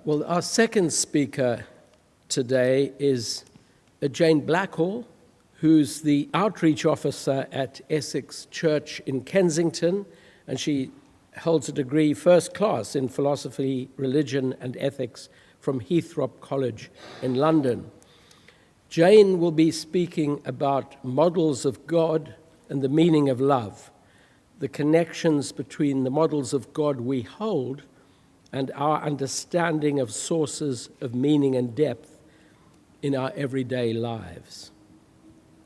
Well, our second speaker today is Jane Blackall, who's the outreach officer at Essex Church in Kensington, and she holds a degree first class in philosophy, religion, and ethics from Heathrop College in London. Jane will be speaking about models of God and the meaning of love, the connections between the models of God we hold and our understanding of sources of meaning and depth in our everyday lives.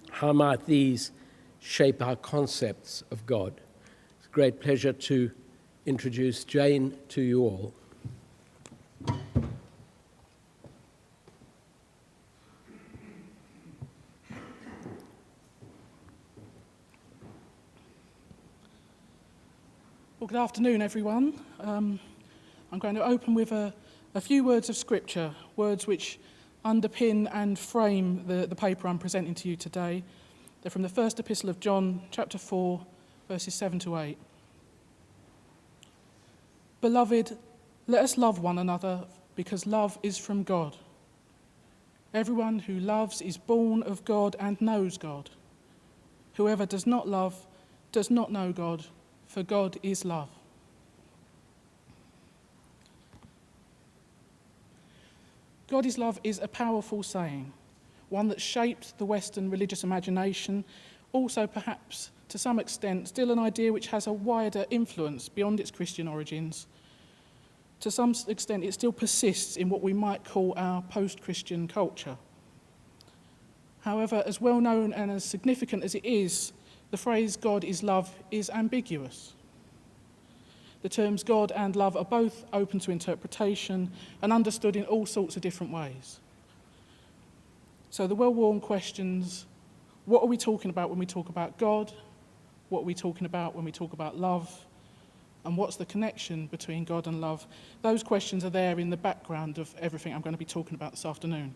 How might these shape our concepts of God? It's a great pleasure to introduce Jane to you all. Well, good afternoon, everyone. I'm going to open with a few words of scripture, words which underpin and frame the paper I'm presenting to you today. They're from the first epistle of John, chapter 4, verses 7 to 8. Beloved, let us love one another, because love is from God. Everyone who loves is born of God and knows God. Whoever does not love does not know God, for God is love. God is love is a powerful saying, one that shaped the Western religious imagination, also perhaps to some extent still an idea which has a wider influence beyond its Christian origins. To some extent it still persists in what we might call our post-Christian culture. However, as well known and as significant as it is, the phrase God is love is ambiguous. The terms God and love are both open to interpretation and understood in all sorts of different ways. So the well-worn questions, what are we talking about when we talk about God? What are we talking about when we talk about love? And what's the connection between God and love? Those questions are there in the background of everything I'm going to be talking about this afternoon.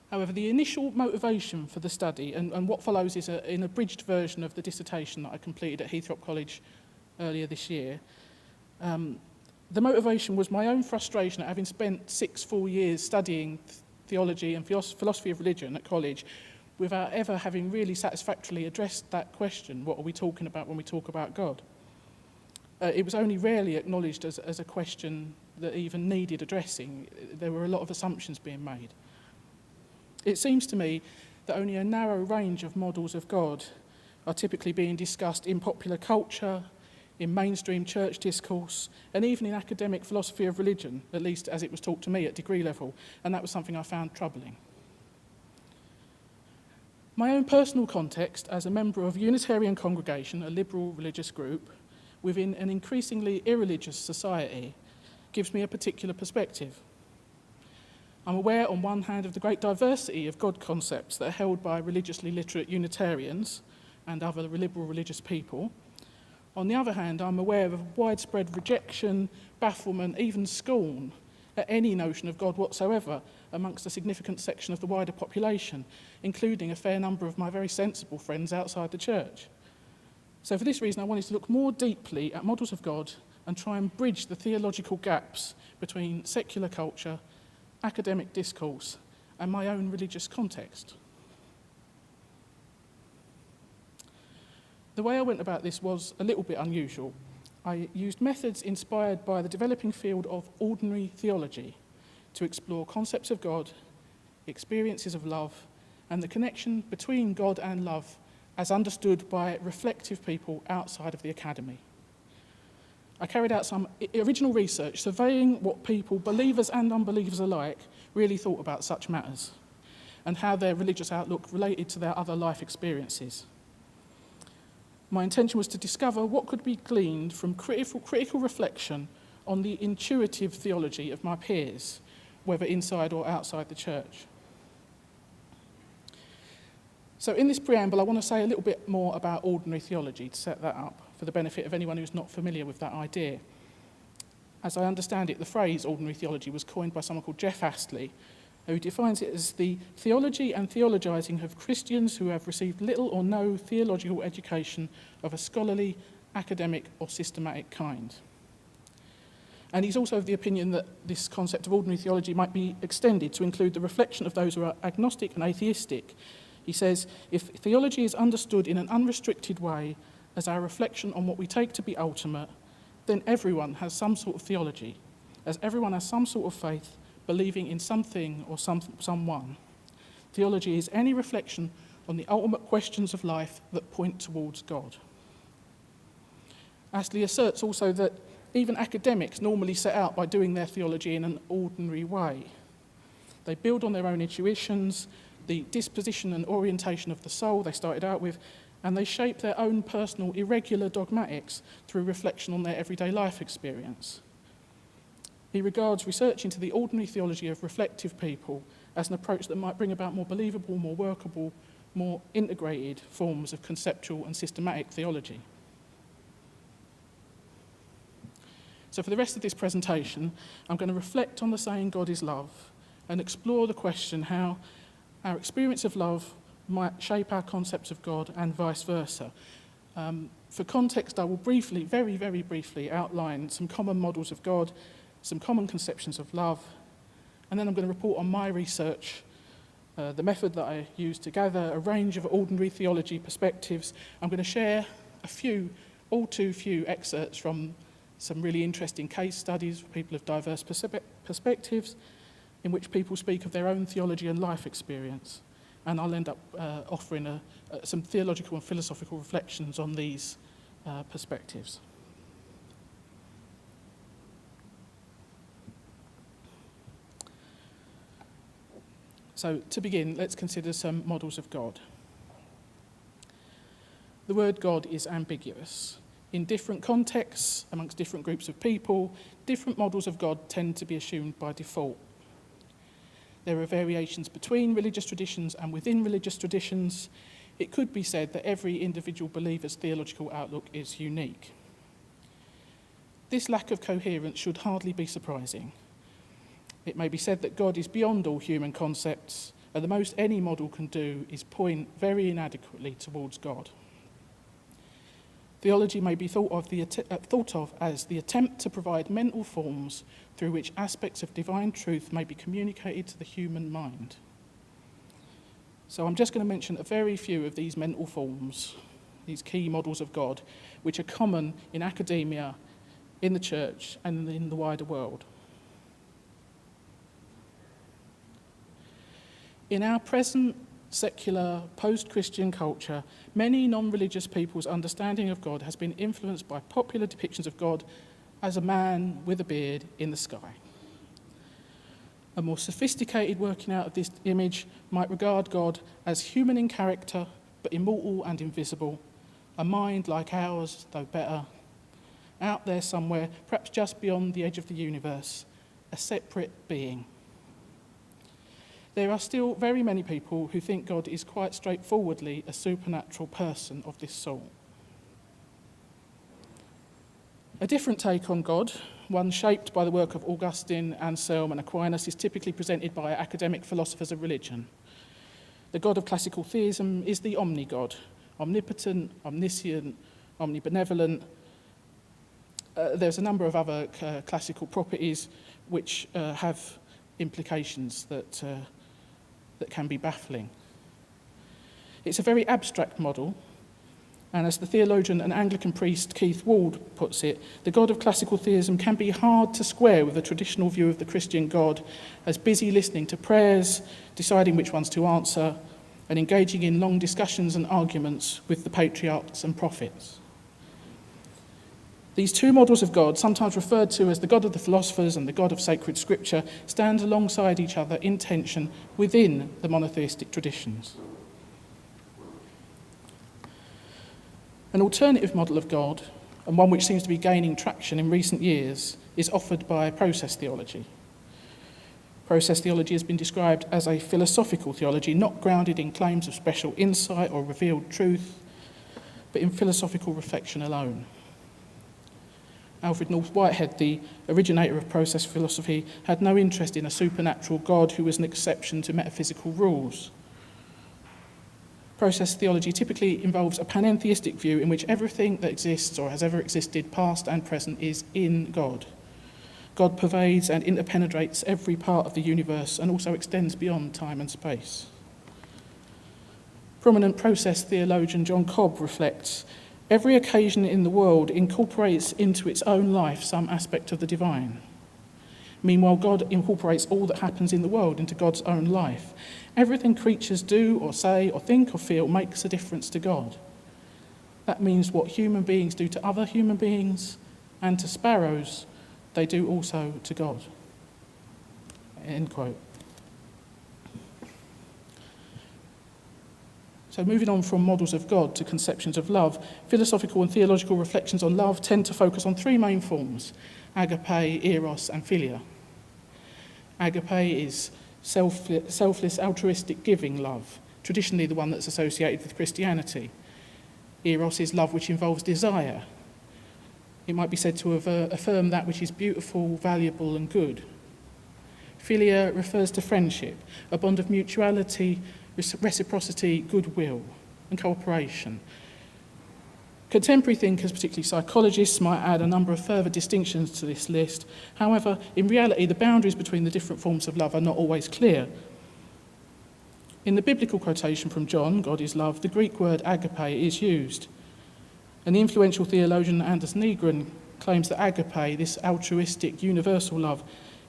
However, the initial motivation for the study and what follows is an abridged version of the dissertation that I completed at Heathrop College earlier this year. The motivation was my own frustration at having spent 6 full years studying theology and philosophy of religion at college without ever having really satisfactorily addressed that question, what are we talking about when we talk about God? It was only rarely acknowledged as a question that even needed addressing. There were a lot of assumptions being made. It seems to me that only a narrow range of models of God are typically being discussed in popular culture, in mainstream church discourse, and even in academic philosophy of religion, at least as it was taught to me at degree level, and that was something I found troubling. My own personal context as a member of a Unitarian congregation, a liberal religious group, within an increasingly irreligious society, gives me a particular perspective. I'm aware, on one hand, of the great diversity of God concepts that are held by religiously literate Unitarians and other liberal religious people. On the other hand, I'm aware of widespread rejection, bafflement, even scorn at any notion of God whatsoever amongst a significant section of the wider population, including a fair number of my very sensible friends outside the church. So for this reason, I wanted to look more deeply at models of God and try and bridge the theological gaps between secular culture, academic discourse, and my own religious context. The way I went about this was a little bit unusual. I used methods inspired by the developing field of ordinary theology to explore concepts of God, experiences of love, and the connection between God and love as understood by reflective people outside of the academy. I carried out some original research surveying what people, believers and unbelievers alike, really thought about such matters and how their religious outlook related to their other life experiences. My intention was to discover what could be gleaned from critical reflection on the intuitive theology of my peers, whether inside or outside the church. So in this preamble, I want to say a little bit more about ordinary theology to set that up for the benefit of anyone who's not familiar with that idea. As I understand it, the phrase ordinary theology was coined by someone called Jeff Astley, who defines it as the theology and theologizing of Christians who have received little or no theological education of a scholarly, academic, or systematic kind. And he's also of the opinion that this concept of ordinary theology might be extended to include the reflection of those who are agnostic and atheistic. He says, if theology is understood in an unrestricted way as our reflection on what we take to be ultimate, then everyone has some sort of theology, as everyone has some sort of faith, believing in something or someone. Theology is any reflection on the ultimate questions of life that point towards God. Astley asserts also that even academics normally set out by doing their theology in an ordinary way. They build on their own intuitions, the disposition and orientation of the soul they started out with, and they shape their own personal irregular dogmatics through reflection on their everyday life experience. He regards research into the ordinary theology of reflective people as an approach that might bring about more believable, more workable, more integrated forms of conceptual and systematic theology. So for the rest of this presentation, I'm going to reflect on the saying God is love and explore the question how our experience of love might shape our concepts of God and vice versa. For context, I will briefly, very, very briefly, outline some common models of God, some common conceptions of love, and then I'm going to report on my research, the method that I used to gather a range of ordinary theology perspectives. I'm going to share a few, all too few, excerpts from some really interesting case studies for people of diverse perspectives in which people speak of their own theology and life experience. And I'll end up offering some theological and philosophical reflections on these perspectives. So to begin, let's consider some models of God. The word God is ambiguous. In different contexts, amongst different groups of people, different models of God tend to be assumed by default. There are variations between religious traditions and within religious traditions. It could be said that every individual believer's theological outlook is unique. This lack of coherence should hardly be surprising. It may be said that God is beyond all human concepts, and the most any model can do is point very inadequately towards God. Theology may be thought of as the attempt to provide mental forms through which aspects of divine truth may be communicated to the human mind. So I'm just going to mention a very few of these mental forms, these key models of God, which are common in academia, in the church, and in the wider world. In our present secular, post-Christian culture, many non-religious people's understanding of God has been influenced by popular depictions of God as a man with a beard in the sky. A more sophisticated working out of this image might regard God as human in character, but immortal and invisible, a mind like ours, though better, out there somewhere, perhaps just beyond the edge of the universe, a separate being. There are still very many people who think God is quite straightforwardly a supernatural person of this sort. A different take on God, one shaped by the work of Augustine, Anselm and Aquinas, is typically presented by academic philosophers of religion. The God of classical theism is the omni-God, omnipotent, omniscient, omnibenevolent. There's a number of other classical properties which have implications that can be baffling. It's a very abstract model, and as the theologian and Anglican priest Keith Ward puts it, the God of classical theism can be hard to square with the traditional view of the Christian God as busy listening to prayers, deciding which ones to answer, and engaging in long discussions and arguments with the patriarchs and prophets. These two models of God, sometimes referred to as the God of the philosophers and the God of sacred scripture, stand alongside each other in tension within the monotheistic traditions. An alternative model of God, and one which seems to be gaining traction in recent years, is offered by process theology. Process theology has been described as a philosophical theology, not grounded in claims of special insight or revealed truth, but in philosophical reflection alone. Alfred North Whitehead, the originator of process philosophy, had no interest in a supernatural God who was an exception to metaphysical rules. Process theology typically involves a panentheistic view in which everything that exists or has ever existed, past and present, is in God. God pervades and interpenetrates every part of the universe and also extends beyond time and space. Prominent process theologian John Cobb reflects, every occasion in the world incorporates into its own life some aspect of the divine. Meanwhile, God incorporates all that happens in the world into God's own life. Everything creatures do or say or think or feel makes a difference to God. That means what human beings do to other human beings and to sparrows, they do also to God. End quote. So moving on from models of God to conceptions of love, philosophical and theological reflections on love tend to focus on three main forms: agape, eros, and philia. Agape is selfless, altruistic, giving love, traditionally the one that's associated with Christianity. Eros is love which involves desire. It might be said to affirm that which is beautiful, valuable, and good. Philia refers to friendship, a bond of mutuality, reciprocity, goodwill, and cooperation. Contemporary thinkers, particularly psychologists, might add a number of further distinctions to this list. However, in reality, the boundaries between the different forms of love are not always clear. In the biblical quotation from John, God is love, the Greek word agape is used. And the influential theologian Anders Nygren claims that agape, this altruistic, universal love,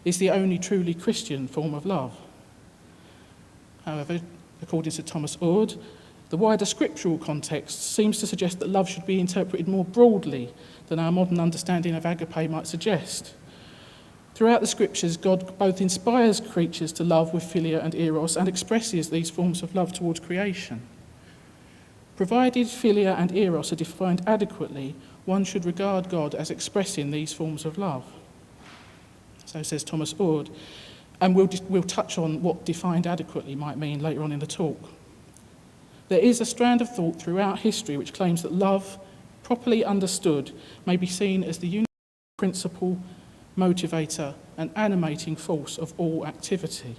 is the only truly Christian form of love. However, according to Thomas Ord, the wider scriptural context seems to suggest that love should be interpreted more broadly than our modern understanding of agape might suggest. Throughout the scriptures, God both inspires creatures to love with philia and eros and expresses these forms of love towards creation. Provided philia and eros are defined adequately, one should regard God as expressing these forms of love. So says Thomas Ord, and we'll touch on what defined adequately might mean later on in the talk. There is a strand of thought throughout history which claims that love, properly understood, may be seen as the unique principle, motivator, and animating force of all activity.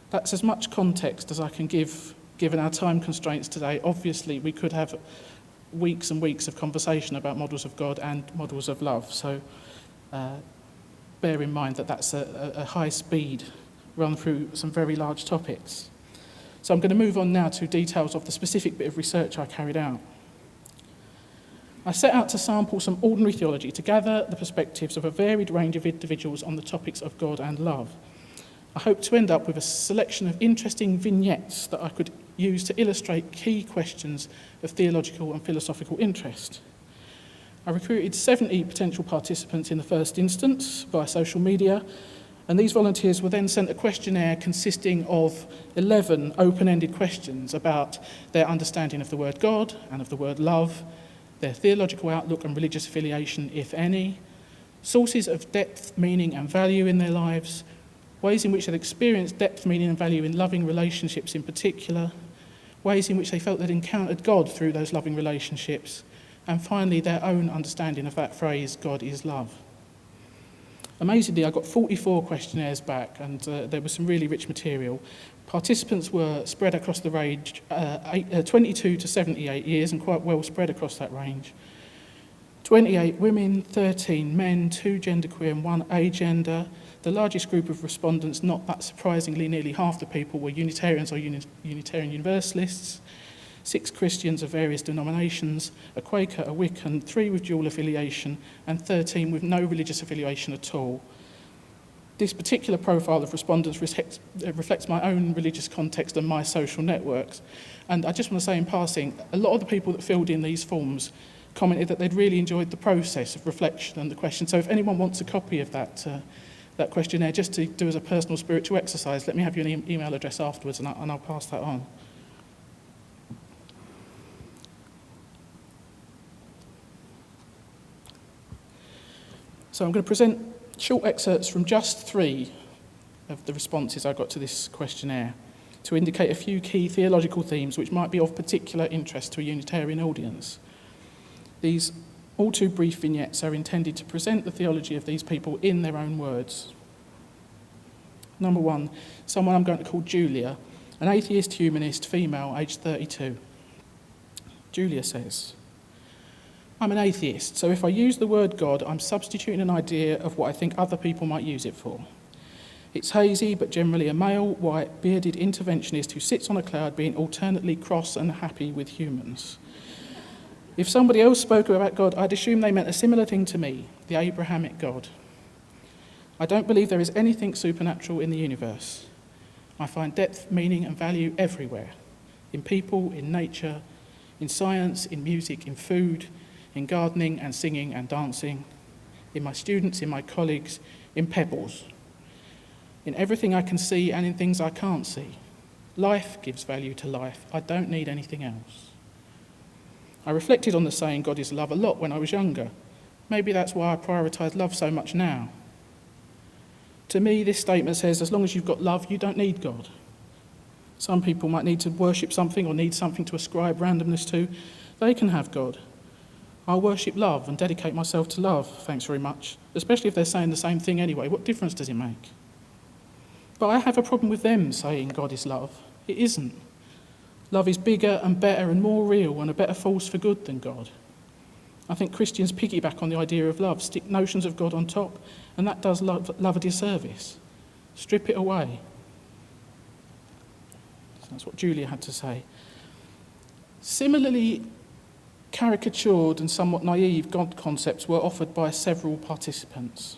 That's as much context as I can give, given our time constraints today. Obviously, we could have weeks and weeks of conversation about models of God and models of love, so bear in mind that that's a high speed run through some very large topics. So I'm going to move on now to details of the specific bit of research I carried out. I set out to sample some ordinary theology to gather the perspectives of a varied range of individuals on the topics of God and love. I hope to end up with a selection of interesting vignettes that I could use to illustrate key questions of theological and philosophical interest. I recruited 70 potential participants in the first instance via social media, and these volunteers were then sent a questionnaire consisting of 11 open-ended questions about their understanding of the word God and of the word love, their theological outlook and religious affiliation, if any, sources of depth, meaning and value in their lives, ways in which they'd experienced depth, meaning and value in loving relationships in particular, ways in which they felt they'd encountered God through those loving relationships, and finally their own understanding of that phrase, God is love. Amazingly, I got 44 questionnaires back, and there was some really rich material. Participants were spread across the range, 22 to 78 years, and quite well spread across that range. 28 women, 13 men, 2 genderqueer and 1 agender. The largest group of respondents, not that surprisingly, nearly half the people were Unitarians or Unitarian Universalists. 6 Christians of various denominations, a Quaker, a Wiccan, 3 with dual affiliation, and 13 with no religious affiliation at all. This particular profile of respondents reflects my own religious context and my social networks. And I just want to say in passing, a lot of the people that filled in these forms commented that they'd really enjoyed the process of reflection and the question. So if anyone wants a copy of that questionnaire, just to do as a personal spiritual exercise, let me have your email address afterwards and I'll pass that on. So I'm going to present short excerpts from just 3 of the responses I got to this questionnaire to indicate a few key theological themes which might be of particular interest to a Unitarian audience. These all too brief vignettes are intended to present the theology of these people in their own words. Number 1, someone I'm going to call Julia, an atheist humanist female aged 32. Julia says, I'm an atheist, so if I use the word God, I'm substituting an idea of what I think other people might use it for. It's hazy, but generally a male, white, bearded interventionist who sits on a cloud being alternately cross and happy with humans. If somebody else spoke about God, I'd assume they meant a similar thing to me, the Abrahamic God. I don't believe there is anything supernatural in the universe. I find depth, meaning and value everywhere, in people, in nature, in science, in music, in food, in gardening and singing and dancing, in my students, in my colleagues, in pebbles, in everything I can see and in things I can't see. Life gives value to life. I don't need anything else. I reflected on the saying God is love a lot when I was younger. Maybe that's why I prioritise love so much now. To me, this statement says as long as you've got love, you don't need God. Some people might need to worship something or need something to ascribe randomness to. They can have God. I'll worship love and dedicate myself to love, thanks very much, especially if they're saying the same thing anyway. What difference does it make? But I have a problem with them saying God is love. It isn't. Love is bigger and better and more real and a better force for good than God. I think Christians piggyback on the idea of love, stick notions of God on top, and that does love a disservice. Strip it away. So that's what Julia had to say. Similarly, caricatured and somewhat naive God concepts were offered by several participants.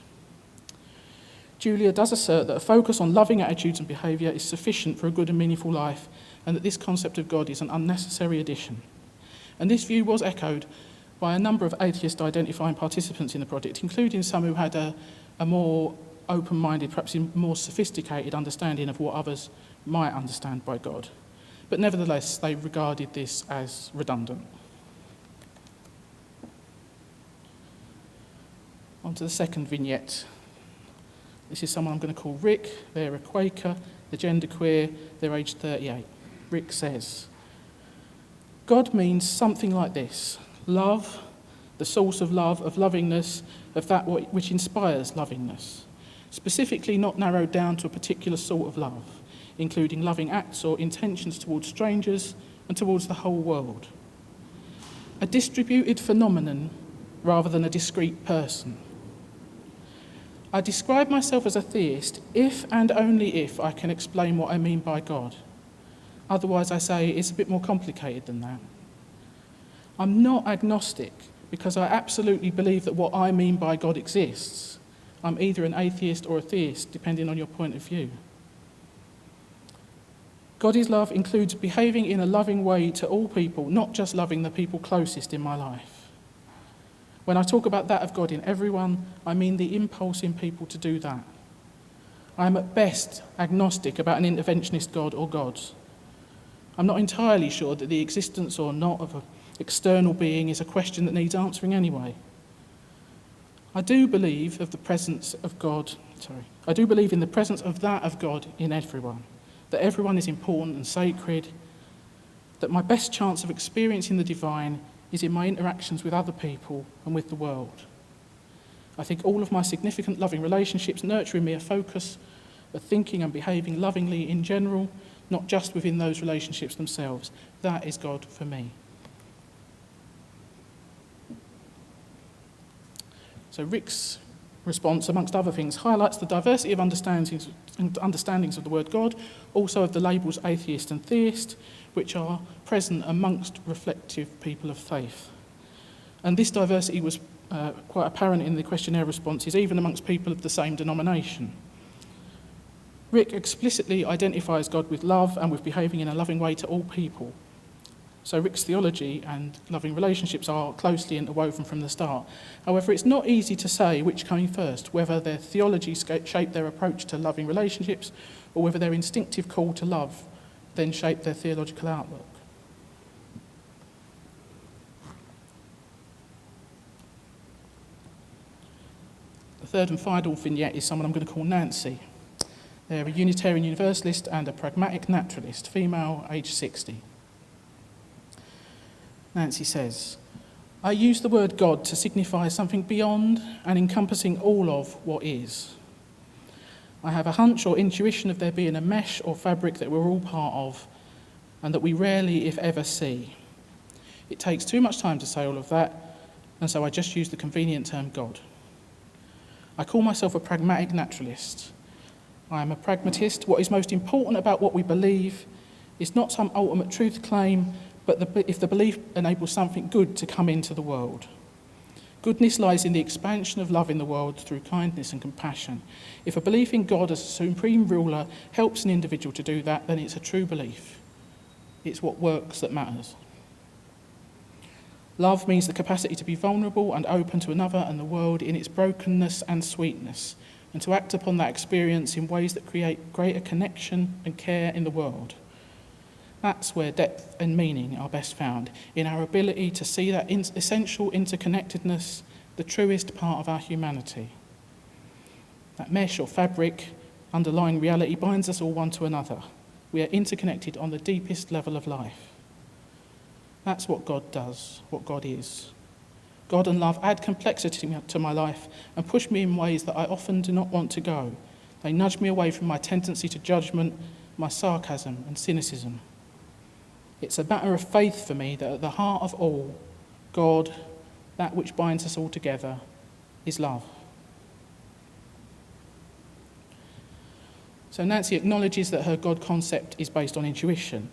Julia does assert that a focus on loving attitudes and behaviour is sufficient for a good and meaningful life, and that this concept of God is an unnecessary addition. And this view was echoed by a number of atheist-identifying participants in the project, including some who had a more open-minded, perhaps a more sophisticated understanding of what others might understand by God. But nevertheless, they regarded this as redundant. On to the second vignette. This is someone I'm going to call Rick. They're a Quaker, they're genderqueer, they're aged 38. Rick says, God means something like this: love, the source of love, of lovingness, of that which inspires lovingness, specifically not narrowed down to a particular sort of love, including loving acts or intentions towards strangers and towards the whole world. A distributed phenomenon rather than a discrete person. I describe myself as a theist if and only if I can explain what I mean by God. Otherwise, I say it's a bit more complicated than that. I'm not agnostic because I absolutely believe that what I mean by God exists. I'm either an atheist or a theist, depending on your point of view. God is love includes behaving in a loving way to all people, not just loving the people closest in my life. When I talk about that of God in everyone, I mean the impulse in people to do that. I am at best agnostic about an interventionist God or gods. I'm not entirely sure that the existence or not of an external being is a question that needs answering anyway. I do believe of the presence of God, I do believe in the presence of that of God in everyone, that everyone is important and sacred, that my best chance of experiencing the divine is in my interactions with other people and with the world. I think all of my significant loving relationships nurture in me a focus of thinking and behaving lovingly in general, not just within those relationships themselves. That is God for me. So Rick's response, amongst other things, highlights the diversity of understandings of the word God, also of the labels atheist and theist, which are present amongst reflective people of faith. And this diversity was quite apparent in the questionnaire responses, even amongst people of the same denomination. Rick explicitly identifies God with love and with behaving in a loving way to all people. So Rick's theology and loving relationships are closely interwoven from the start. However, it's not easy to say which came first, whether their theology shaped their approach to loving relationships or whether their instinctive call to love then shaped their theological outlook. The third and final vignette is someone I'm going to call Nancy. They're a Unitarian Universalist and a pragmatic naturalist, female, aged 60. Nancy says, I use the word God to signify something beyond and encompassing all of what is. I have a hunch or intuition of there being a mesh or fabric that we're all part of and that we rarely, if ever, see. It takes too much time to say all of that, and so I just use the convenient term God. I call myself a pragmatic naturalist. I am a pragmatist. What is most important about what we believe is not some ultimate truth claim, but if the belief enables something good to come into the world. Goodness lies in the expansion of love in the world through kindness and compassion. If a belief in God as a supreme ruler helps an individual to do that, then it's a true belief. It's what works that matters. Love means the capacity to be vulnerable and open to another and the world in its brokenness and sweetness, and to act upon that experience in ways that create greater connection and care in the world. That's where depth and meaning are best found, in our ability to see that essential interconnectedness, the truest part of our humanity. That mesh or fabric underlying reality binds us all one to another. We are interconnected on the deepest level of life. That's what God does, what God is. God and love add complexity to my life and push me in ways that I often do not want to go. They nudge me away from my tendency to judgment, my sarcasm and cynicism. It's a matter of faith for me that at the heart of all, God, that which binds us all together, is love. So Nancy acknowledges that her God concept is based on intuition.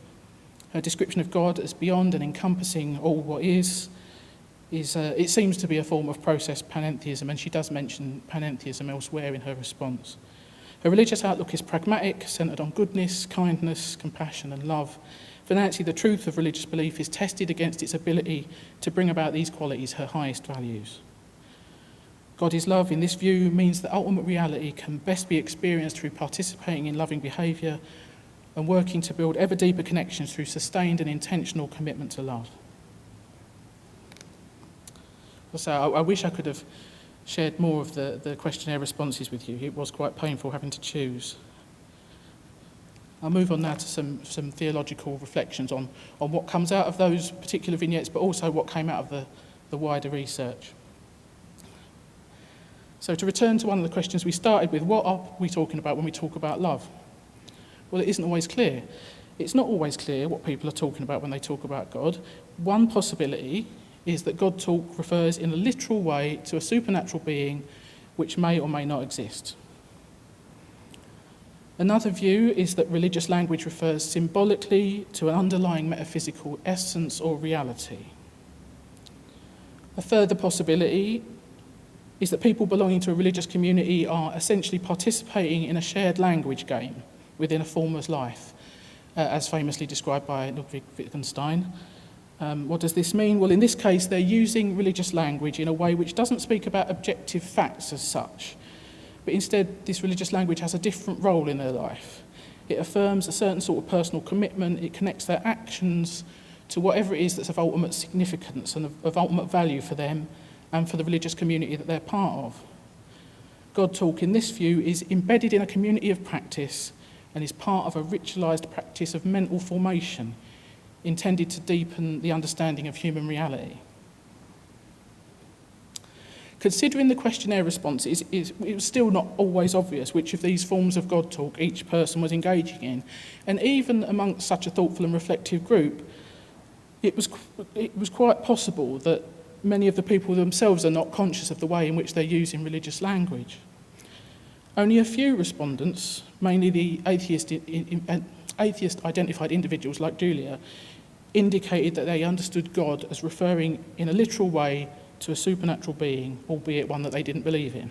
Her description of God as beyond and encompassing all what is it seems to be a form of process panentheism, and she does mention panentheism elsewhere in her response. Her religious outlook is pragmatic, centred on goodness, kindness, compassion and love. For Nancy, the truth of religious belief is tested against its ability to bring about these qualities, her highest values. God is love, in this view, means that ultimate reality can best be experienced through participating in loving behaviour and working to build ever deeper connections through sustained and intentional commitment to love. So I wish I could have shared more of the questionnaire responses with you. It was quite painful having to choose. I'll move on now to some theological reflections on what comes out of those particular vignettes, but also what came out of the wider research. So to return to one of the questions we started with, what are we talking about when we talk about love? Well, it isn't always clear. It's not always clear what people are talking about when they talk about God. One possibility is that God talk refers in a literal way to a supernatural being which may or may not exist. Another view is that religious language refers symbolically to an underlying metaphysical essence or reality. A further possibility is that people belonging to a religious community are essentially participating in a shared language game within a formless life, as famously described by Ludwig Wittgenstein. What does this mean? Well, in this case, they're using religious language in a way which doesn't speak about objective facts as such, but instead this religious language has a different role in their life. It affirms a certain sort of personal commitment, it connects their actions to whatever it is that's of ultimate significance and of ultimate value for them and for the religious community that they're part of. God talk, in this view, is embedded in a community of practice and is part of a ritualised practice of mental formation intended to deepen the understanding of human reality. Considering the questionnaire responses, it was still not always obvious which of these forms of God talk each person was engaging in. And even amongst such a thoughtful and reflective group, it was quite possible that many of the people themselves are not conscious of the way in which they're using religious language. Only a few respondents, mainly the atheist-identified individuals like Julia, indicated that they understood God as referring in a literal way to a supernatural being, albeit one that they didn't believe in.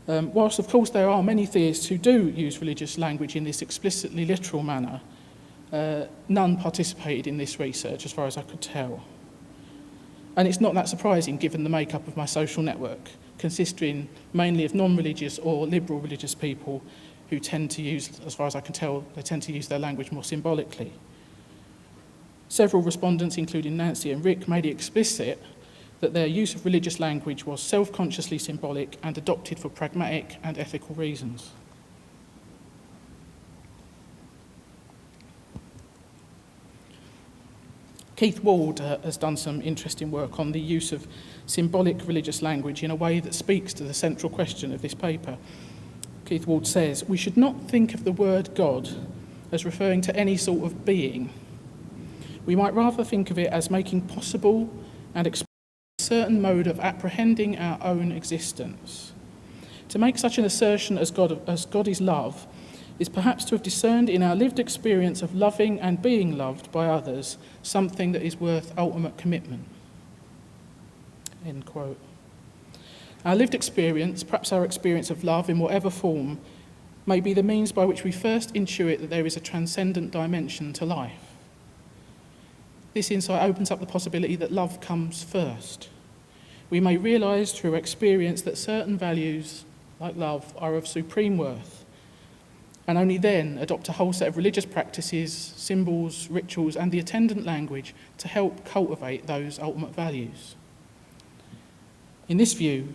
Whilst, of course, there are many theists who do use religious language in this explicitly literal manner, none participated in this research, as far as I could tell. And it's not that surprising, given the makeup of my social network, consisting mainly of non-religious or liberal religious people who tend to use, as far as I can tell, they tend to use their language more symbolically. Several respondents, including Nancy and Rick, made it explicit that their use of religious language was self-consciously symbolic and adopted for pragmatic and ethical reasons. Keith Ward has done some interesting work on the use of symbolic religious language in a way that speaks to the central question of this paper. Keith Ward says, "We should not think of the word God as referring to any sort of being. We might rather think of it as making possible and certain mode of apprehending our own existence. To make such an assertion as God is love is perhaps to have discerned in our lived experience of loving and being loved by others something that is worth ultimate commitment. End quote. Our lived experience, perhaps our experience of love in whatever form, may be the means by which we first intuit that there is a transcendent dimension to life. This insight opens up the possibility that love comes first. We may realise through experience that certain values, like love, are of supreme worth, and only then adopt a whole set of religious practices, symbols, rituals, and the attendant language to help cultivate those ultimate values. In this view,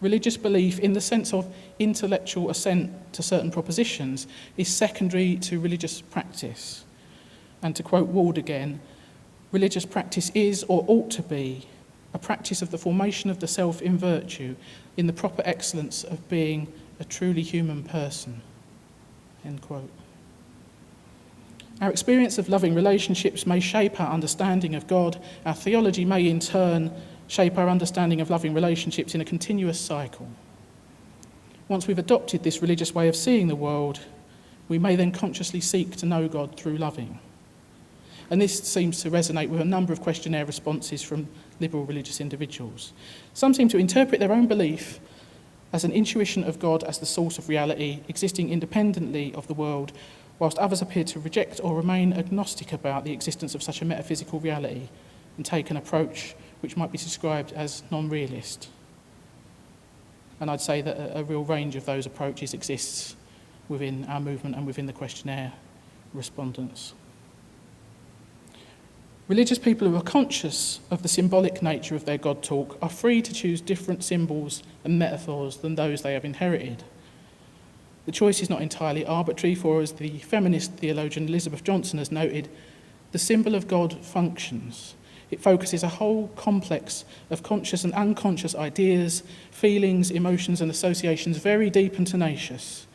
religious belief in the sense of intellectual assent to certain propositions is secondary to religious practice. And to quote Ward again, religious practice is, or ought to be, a practice of the formation of the self in virtue, in the proper excellence of being a truly human person. End quote. Our experience of loving relationships may shape our understanding of God. Our theology may in turn shape our understanding of loving relationships in a continuous cycle. Once we've adopted this religious way of seeing the world, we may then consciously seek to know God through loving. And this seems to resonate with a number of questionnaire responses from liberal religious individuals. Some seem to interpret their own belief as an intuition of God as the source of reality, existing independently of the world, whilst others appear to reject or remain agnostic about the existence of such a metaphysical reality and take an approach which might be described as non-realist. And I'd say that a real range of those approaches exists within our movement and within the questionnaire respondents. Religious people who are conscious of the symbolic nature of their God talk are free to choose different symbols and metaphors than those they have inherited. The choice is not entirely arbitrary, for as the feminist theologian Elizabeth Johnson has noted, the symbol of God functions. It focuses a whole complex of conscious and unconscious ideas, feelings, emotions and associations very deep and tenacious.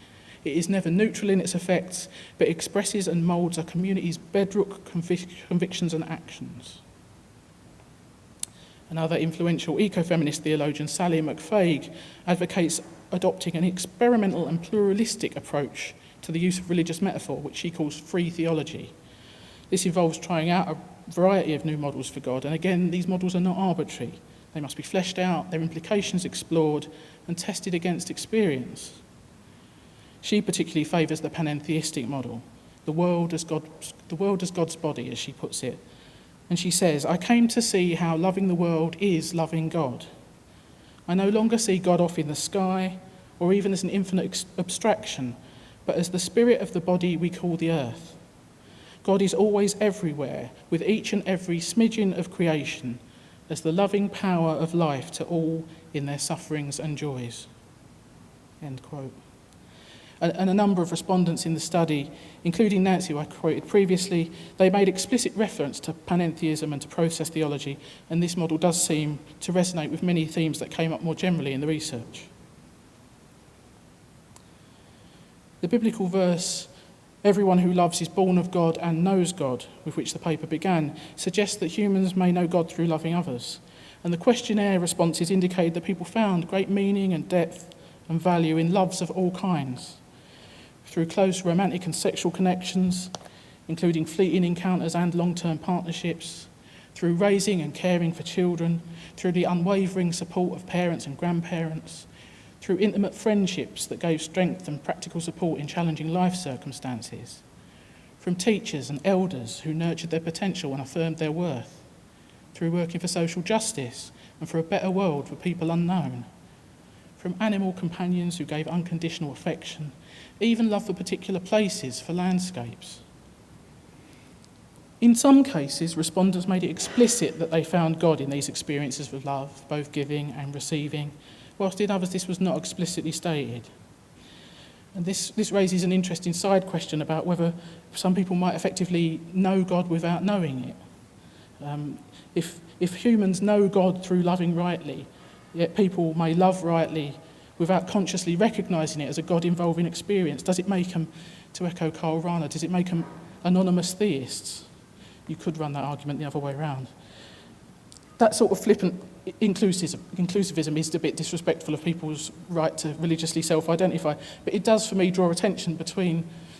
It is never neutral in its effects, but expresses and moulds a community's bedrock convictions and actions. Another influential ecofeminist theologian, Sally McFaig, advocates adopting an experimental and pluralistic approach to the use of religious metaphor, which she calls free theology. This involves trying out a variety of new models for God, and again, these models are not arbitrary. They must be fleshed out, their implications explored, and tested against experience. She particularly favours the panentheistic model, the world as God's body, as she puts it. And she says, I came to see how loving the world is loving God. I no longer see God off in the sky, or even as an infinite abstraction, but as the spirit of the body we call the earth. God is always everywhere, with each and every smidgen of creation, as the loving power of life to all in their sufferings and joys. End quote. And a number of respondents in the study, including Nancy, who I quoted previously, they made explicit reference to panentheism and to process theology, and this model does seem to resonate with many themes that came up more generally in the research. The biblical verse, everyone who loves is born of God and knows God, with which the paper began, suggests that humans may know God through loving others. And the questionnaire responses indicated that people found great meaning and depth and value in loves of all kinds, through close romantic and sexual connections, including fleeting encounters and long-term partnerships, through raising and caring for children, through the unwavering support of parents and grandparents, through intimate friendships that gave strength and practical support in challenging life circumstances, from teachers and elders who nurtured their potential and affirmed their worth, through working for social justice and for a better world for people unknown, from animal companions who gave unconditional affection, even love for particular places, for landscapes. In some cases, respondents made it explicit that they found God in these experiences of love, both giving and receiving, whilst in others this was not explicitly stated. And this raises an interesting side question about whether some people might effectively know God without knowing it. If humans know God through loving rightly, yet people may love rightly without consciously recognising it as a God-involving experience, does it make them, to echo Karl Rahner, does it make them anonymous theists? You could run that argument the other way around. That sort of flippant inclusivism is a bit disrespectful of people's right to religiously self-identify, but it does for me draw attention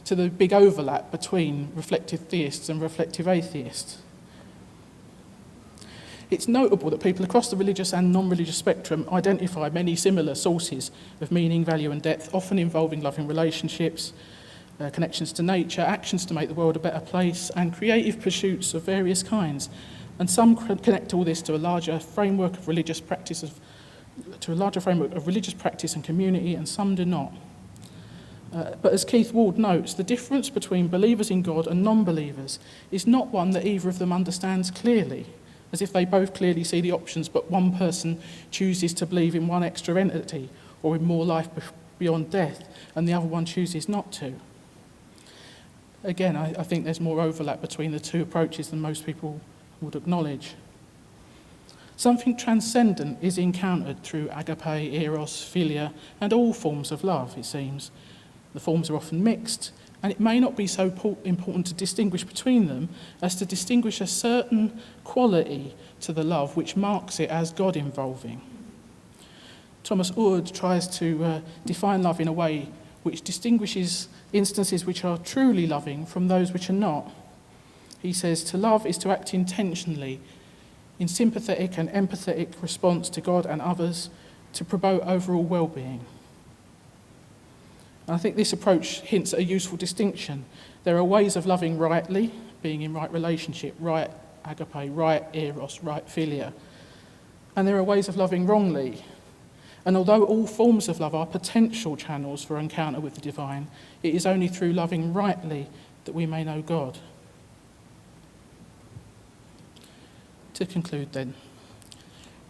to the big overlap between reflective theists and reflective atheists. It's notable that people across the religious and non-religious spectrum identify many similar sources of meaning, value and depth, often involving loving relationships, connections to nature, actions to make the world a better place, and creative pursuits of various kinds. And some connect all this to a larger framework of religious practice and community, and some do not. But as Keith Ward notes, the difference between believers in God and non-believers is not one that either of them understands clearly, as if they both clearly see the options, but one person chooses to believe in one extra entity or in more life beyond death, and the other one chooses not to. Again, I think there's more overlap between the two approaches than most people would acknowledge. Something transcendent is encountered through agape, eros, philia, and all forms of love, it seems. The forms are often mixed, and it may not be so important to distinguish between them as to distinguish a certain quality to the love which marks it as God-involving. Thomas Oord tries to define love in a way which distinguishes instances which are truly loving from those which are not. He says, to love is to act intentionally, in sympathetic and empathetic response to God and others, to promote overall well-being. And I think this approach hints at a useful distinction. There are ways of loving rightly, being in right relationship, right agape, right eros, right philia. And there are ways of loving wrongly. And although all forms of love are potential channels for encounter with the divine, it is only through loving rightly that we may know God. To conclude then,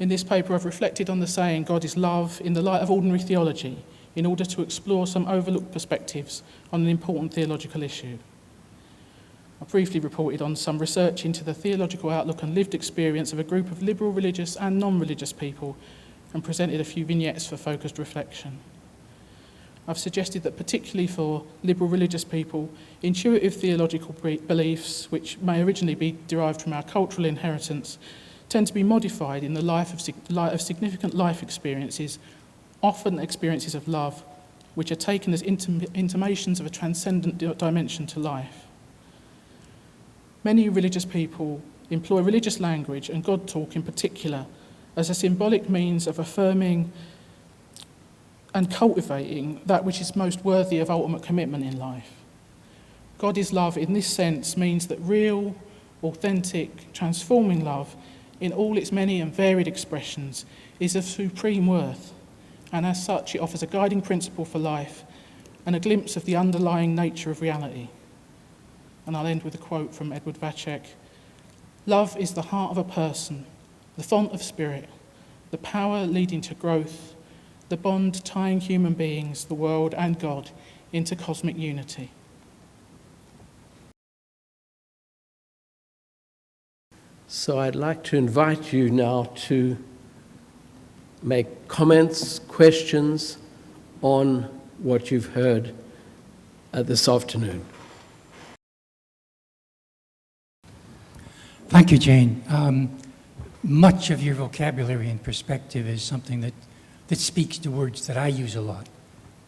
in this paper I've reflected on the saying, God is love, in the light of ordinary theology, in order to explore some overlooked perspectives on an important theological issue. I briefly reported on some research into the theological outlook and lived experience of a group of liberal religious and non-religious people and presented a few vignettes for focused reflection. I've suggested that particularly for liberal religious people, intuitive theological beliefs, which may originally be derived from our cultural inheritance, tend to be modified in the light of significant life experiences, often experiences of love, which are taken as intimations of a transcendent dimension to life. Many religious people employ religious language, and God talk in particular, as a symbolic means of affirming and cultivating that which is most worthy of ultimate commitment in life. God is love in this sense means that real, authentic, transforming love in all its many and varied expressions is of supreme worth, and as such it offers a guiding principle for life and a glimpse of the underlying nature of reality. And I'll end with a quote from Edward Vacek. Love is the heart of a person, the font of spirit, the power leading to growth, the bond tying human beings, the world and God into cosmic unity. So I'd like to invite you now to make comments, questions on what you've heard this afternoon. Thank you, Jane. Much of your vocabulary and perspective is something that speaks to words that I use a lot,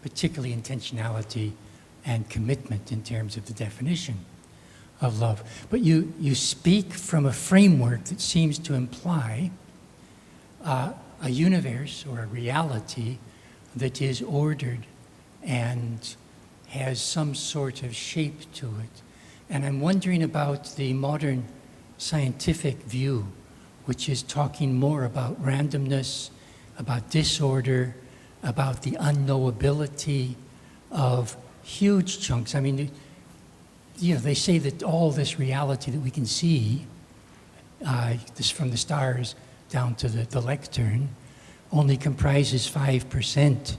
particularly intentionality and commitment in terms of the definition of love. But you speak from a framework that seems to imply a universe or a reality that is ordered and has some sort of shape to it. And I'm wondering about the modern scientific view, which is talking more about randomness, about disorder, about the unknowability of huge chunks. I mean, they say that all this reality that we can see, this from the stars down to the lectern, only comprises 5%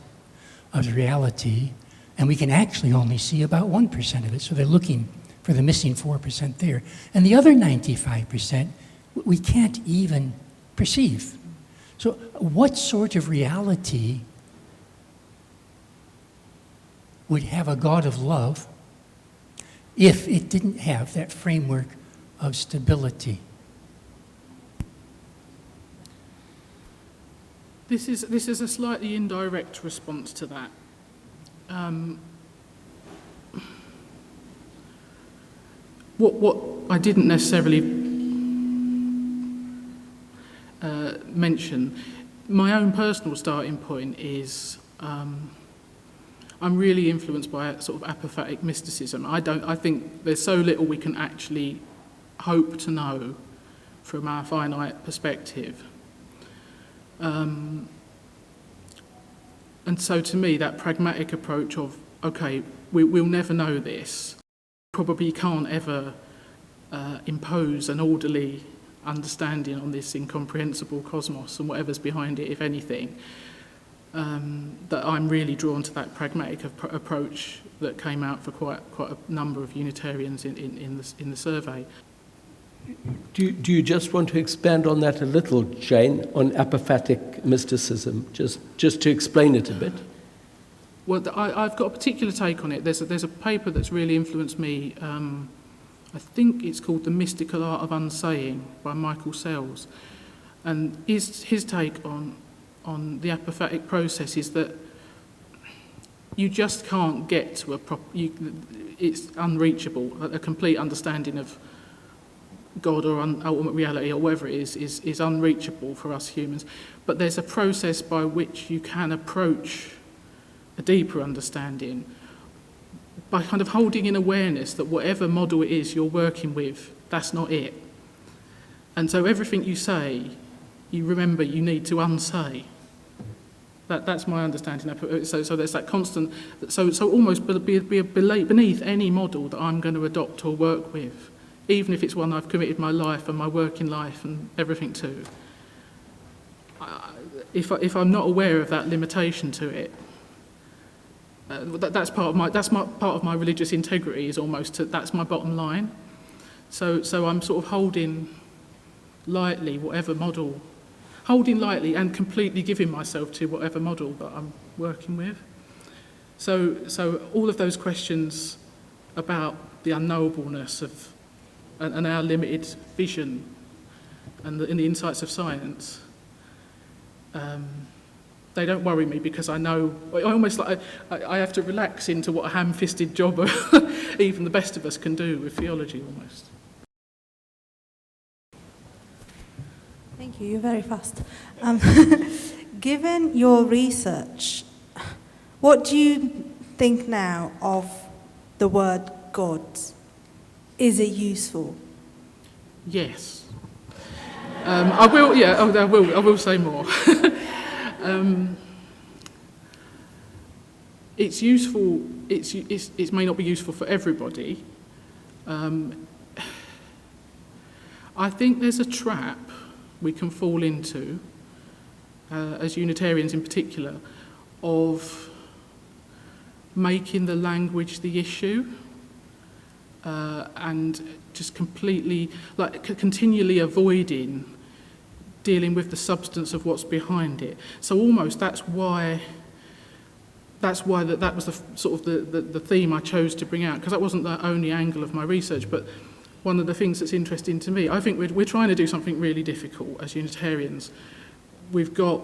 of the reality, and we can actually only see about 1% of it. So they're looking for the missing 4% there. And the other 95%, we can't even perceive. So what sort of reality would have a God of love if it didn't have that framework of stability? This is a slightly indirect response to that. What I didn't necessarily mention, my own personal starting point is I'm really influenced by a sort of apophatic mysticism. I think there's so little we can actually hope to know from our finite perspective. And so to me, that pragmatic approach of, okay, we'll never know this, probably can't ever impose an orderly understanding on this incomprehensible cosmos and whatever's behind it, if anything, that I'm really drawn to that pragmatic approach that came out for quite a number of Unitarians in the survey. Do you just want to expand on that a little, Jane, on apophatic mysticism, just to explain it a bit? Well, I've got a particular take on it. There's a paper that's really influenced me. I think it's called The Mystical Art of Unsaying by Michael Sells. And his take on the apophatic process is that you just can't get to it's unreachable, a complete understanding of God or ultimate reality or whatever it is unreachable for us humans. But there's a process by which you can approach a deeper understanding by kind of holding in awareness that whatever model it is you're working with, that's not it. And so everything you say, you remember you need to unsay. That's my understanding. So there's that constant, so almost be beneath any model that I'm going to adopt or work with, even if it's one I've committed my life and my working life and everything to. If I'm not aware of that limitation to it, that's part of my religious integrity. Is almost that's my bottom line. So I'm sort of holding lightly and completely giving myself to whatever model that I'm working with. So all of those questions about the unknowableness of and our limited vision and the insights of science, they don't worry me because I know, I have to relax into what a ham-fisted job even the best of us can do with theology almost. Thank you, you're very fast. Given your research, what do you think now of the word God? Is it useful? Yes. I will say more. It's useful. It may not be useful for everybody. I think there's a trap we can fall into, as Unitarians in particular, of making the language the issue. And just completely, continually avoiding dealing with the substance of what's behind it. So almost that was the sort of the theme I chose to bring out, because that wasn't the only angle of my research, but one of the things that's interesting to me. I think we're trying to do something really difficult as Unitarians. We've got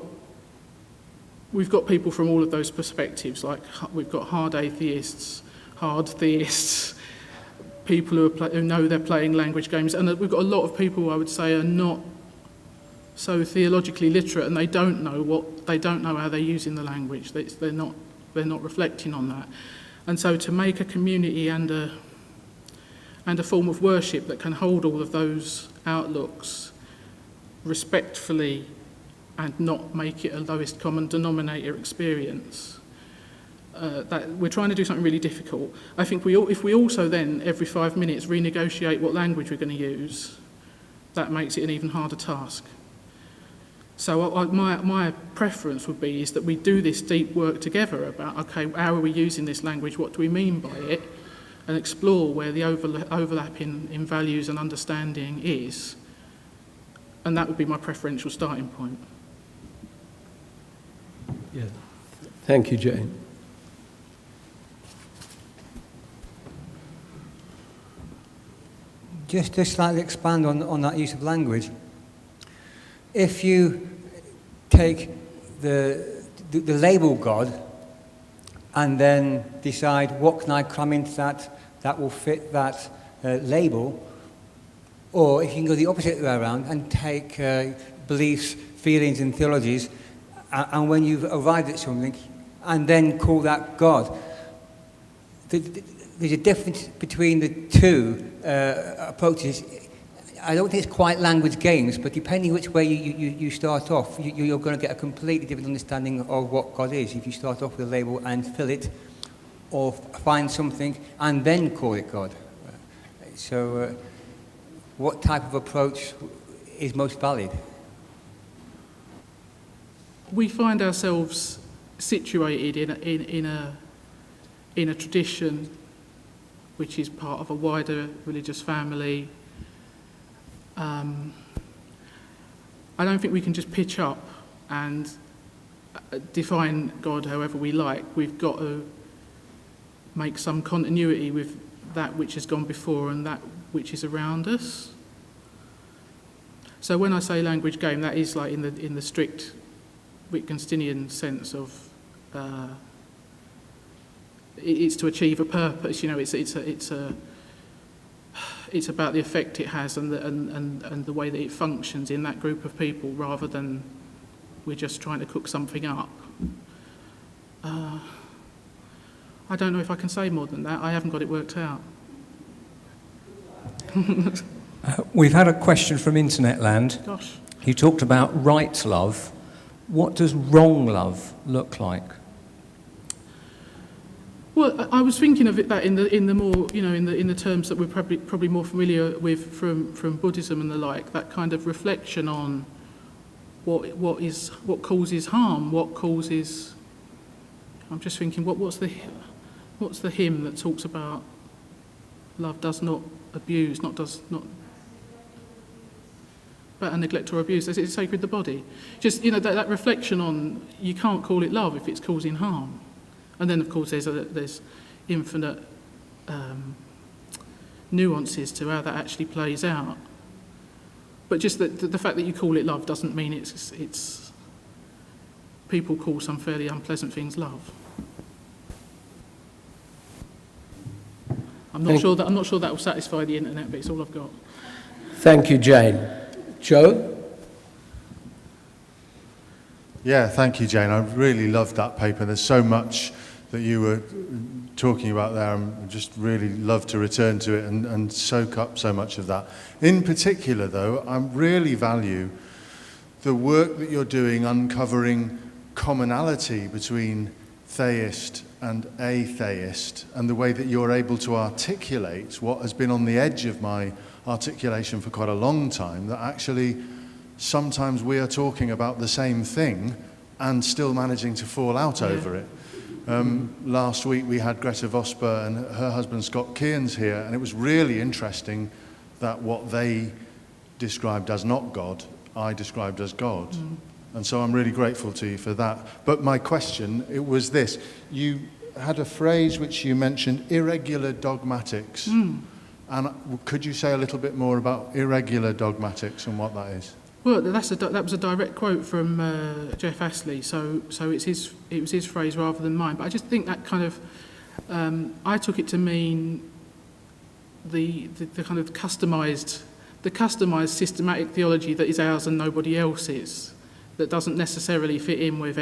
people from all of those perspectives, like we've got hard atheists, hard theists, people who know they're playing language games, and we've got a lot of people who I would say are not so theologically literate, and they don't know how they're using the language. They're not reflecting on that. And so to make a community and a form of worship that can hold all of those outlooks respectfully and not make it a lowest common denominator experience, that we're trying to do something really difficult. I think if we also then every 5 minutes renegotiate what language we're going to use, that makes it an even harder task. So my preference would be is that we do this deep work together about, okay, how are we using this language, what do we mean by it, and explore where the overlap in values and understanding is. And that would be my preferential starting point. Yeah. Thank you, Jane. Just to slightly expand on that use of language, if you take the label God, and then decide what can I cram into that will fit that label, or if you can go the opposite way around and take beliefs, feelings and theologies, and when you've arrived at something, and then call that God. There's a difference between the two approaches. I don't think it's quite language games, but depending which way you start off, you're going to get a completely different understanding of what God is. If you start off with a label and fill it, or find something and then call it God. So what type of approach is most valid? We find ourselves situated in a tradition which is part of a wider religious family. I don't think we can just pitch up and define God however we like. We've got to make some continuity with that which has gone before and that which is around us. So when I say language game, that is like in the strict Wittgensteinian sense of it's to achieve a purpose. You know, it's about the effect it has and the way that it functions in that group of people, rather than we're just trying to cook something up. I don't know if I can say more than that. I haven't got it worked out. We've had a question from Internet Land. Gosh. You talked about right love. What does wrong love look like? Well, I was thinking of that in the more, you know, in the terms that we're probably more familiar with from Buddhism and the like. That kind of reflection on what causes harm, what causes. I'm just thinking, what's the hymn that talks about love does not abuse, does not about neglect or abuse. Is it sacred the body? Just, you know, that reflection on you can't call it love if it's causing harm. And then, of course, there's infinite nuances to how that actually plays out. But just the fact that you call it love doesn't mean it's people call some fairly unpleasant things love. I'm not sure that will satisfy the internet, but it's all I've got. Thank you, Jane. Joe? Yeah, thank you, Jane. I really loved that paper. There's so much that you were talking about there. I just really love to return to it and soak up so much of that. In particular, though, I really value the work that you're doing uncovering commonality between theist and atheist, and the way that you're able to articulate what has been on the edge of my articulation for quite a long time, that actually sometimes we are talking about the same thing and still managing to fall out over it. Last week we had Greta Vosper and her husband Scott Kearns here, and it was really interesting that what they described as not God, I described as God. And so I'm really grateful to you for that. But my question, it was this. You had a phrase which you mentioned, irregular dogmatics. And could you say a little bit more about irregular dogmatics and what that is? Well, that was a direct quote from Jeff Astley, so it was his phrase rather than mine. But I just think that kind of I took it to mean the kind of customised systematic theology that is ours and nobody else's, that doesn't necessarily fit in with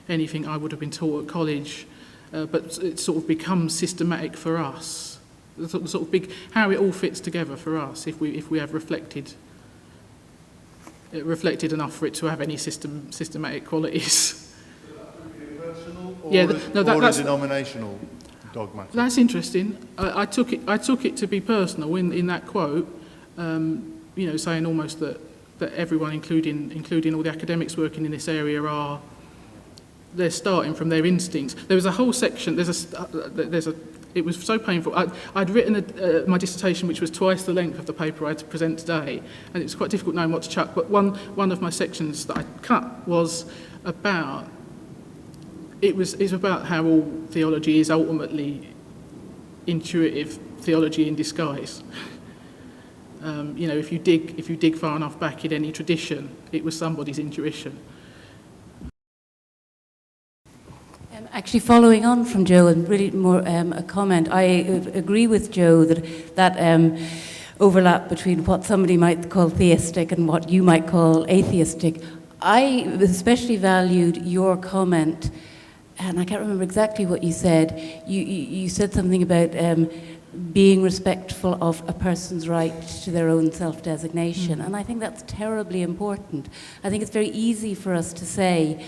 anything I would have been taught at college, but it sort of becomes systematic for us. The sort of big how it all fits together for us if we have reflected enough for it to have any systematic qualities. So that would be a personal or, yeah, a denominational dogmatic? That's interesting. I took it to be personal in that quote, saying almost that everyone, including all the academics working in this area, they're starting from their instincts. There was a whole section. It was so painful. I'd written my dissertation, which was twice the length of the paper I had to present today, and it was quite difficult knowing what to chuck. But one of my sections that I cut was about how all theology is ultimately intuitive theology in disguise. If you dig far enough back in any tradition, it was somebody's intuition. Actually, following on from Joe, and really more a comment, I agree with Joe that overlap between what somebody might call theistic and what you might call atheistic. I especially valued your comment, and I can't remember exactly what you said. You said something about being respectful of a person's right to their own self-designation, and I think that's terribly important. I think it's very easy for us to say,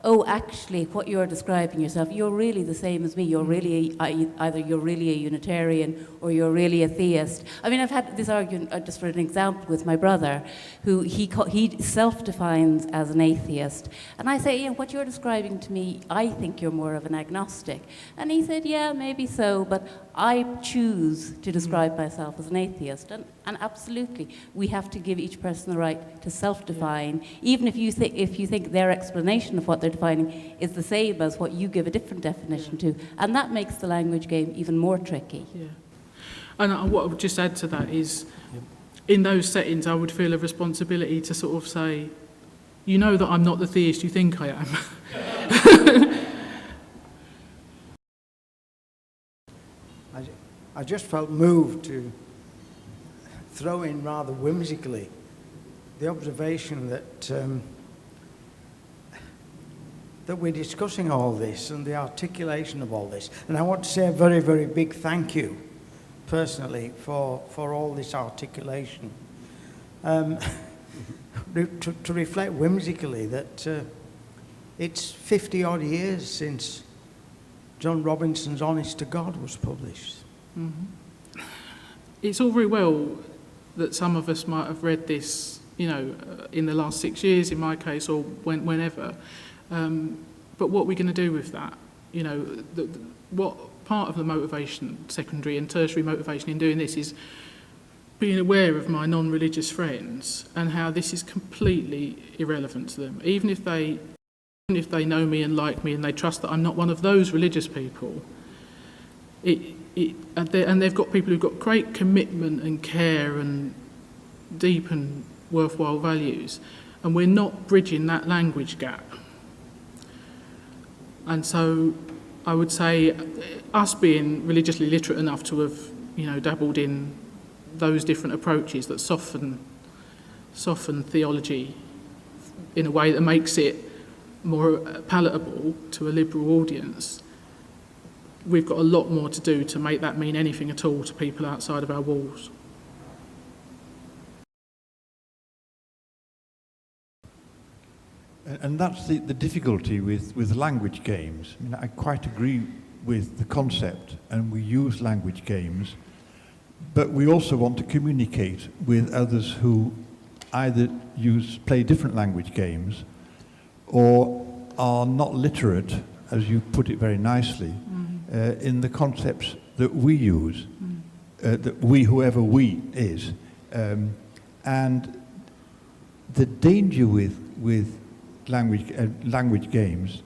oh, actually, what you're describing yourself, you're really the same as me. You're really either you're really a Unitarian or you're really a theist. I mean, I've had this argument, just for an example, with my brother, who he self-defines as an atheist. And I say, yeah, what you're describing to me, I think you're more of an agnostic. And he said, yeah, maybe so, but I choose to describe myself as an atheist. And absolutely, we have to give each person the right to self-define, even if you think their explanation of what they're defining is the same as what you give a different definition to. And that makes the language game even more tricky. Yeah. And what I would just add to that is, in those settings, I would feel a responsibility to sort of say, you know that I'm not the theist you think I am. I just felt moved to throw in rather whimsically the observation that that we're discussing all this and the articulation of all this. And I want to say a very, very big thank you, personally, for all this articulation. To reflect whimsically that it's 50-odd years since John Robinson's Honest to God was published. Mm-hmm. It's all very well that some of us might have read this, in the last 6 years, in my case, or whenever. But what are we going to do with that? What part of the motivation, secondary and tertiary motivation in doing this, is being aware of my non-religious friends and how this is completely irrelevant to them. Even if they know me and like me and they trust that I'm not one of those religious people, and they've got people who've got great commitment and care and deep and worthwhile values, and we're not bridging that language gap. And so I would say us being religiously literate enough to have, dabbled in those different approaches that soften theology in a way that makes it more palatable to a liberal audience, we've got a lot more to do to make that mean anything at all to people outside of our walls. And that's the difficulty with language games. I mean, I quite agree with the concept, and we use language games, but we also want to communicate with others who either play different language games or are not literate, as you put it very nicely, in the concepts that we use, that we, whoever we is. And the danger with language games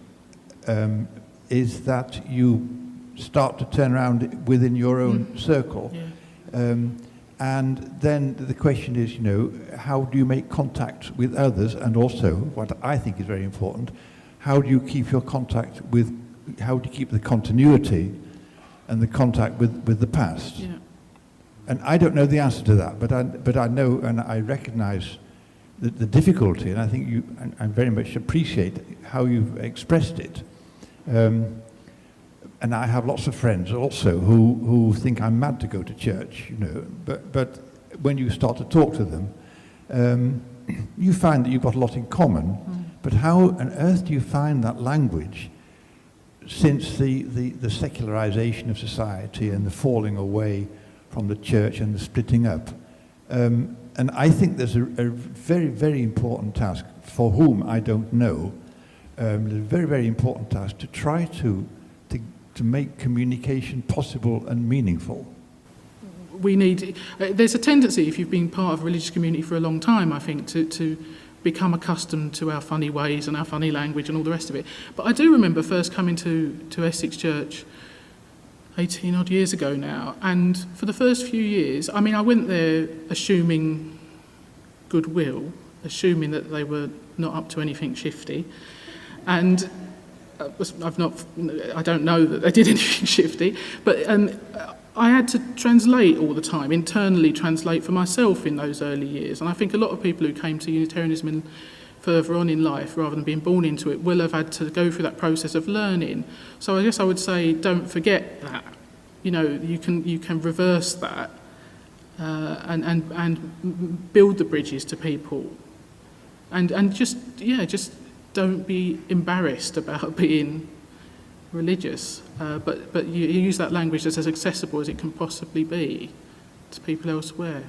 is that you start to turn around within your own circle. Yeah. And then the question is, how do you make contact with others? And also, what I think is very important, how do you keep the continuity and the contact with the past? Yeah. And I don't know the answer to that, but I know and I recognize the difficulty, and I think I very much appreciate how you've expressed it. And I have lots of friends also who think I'm mad to go to church, but when you start to talk to them, you find that you've got a lot in common, but how on earth do you find that language since the secularization of society and the falling away from the church and the splitting up? And I think there's a very, very important task, for whom I don't know, a very, very important task to try to make communication possible and meaningful. There's a tendency, if you've been part of a religious community for a long time, I think, to become accustomed to our funny ways and our funny language and all the rest of it. But I do remember first coming to Essex Church 18 odd years ago now, and for the first few years, I went there assuming goodwill, assuming that they were not up to anything shifty, and I don't know that they did anything shifty, but I had to translate all the time, internally translate for myself in those early years. And I think a lot of people who came to Unitarianism further on in life, rather than being born into it, will have had to go through that process of learning. So I guess I would say, don't forget that. You know, you can reverse that and build the bridges to people, and just don't be embarrassed about being religious, but you use that language that's as accessible as it can possibly be to people elsewhere.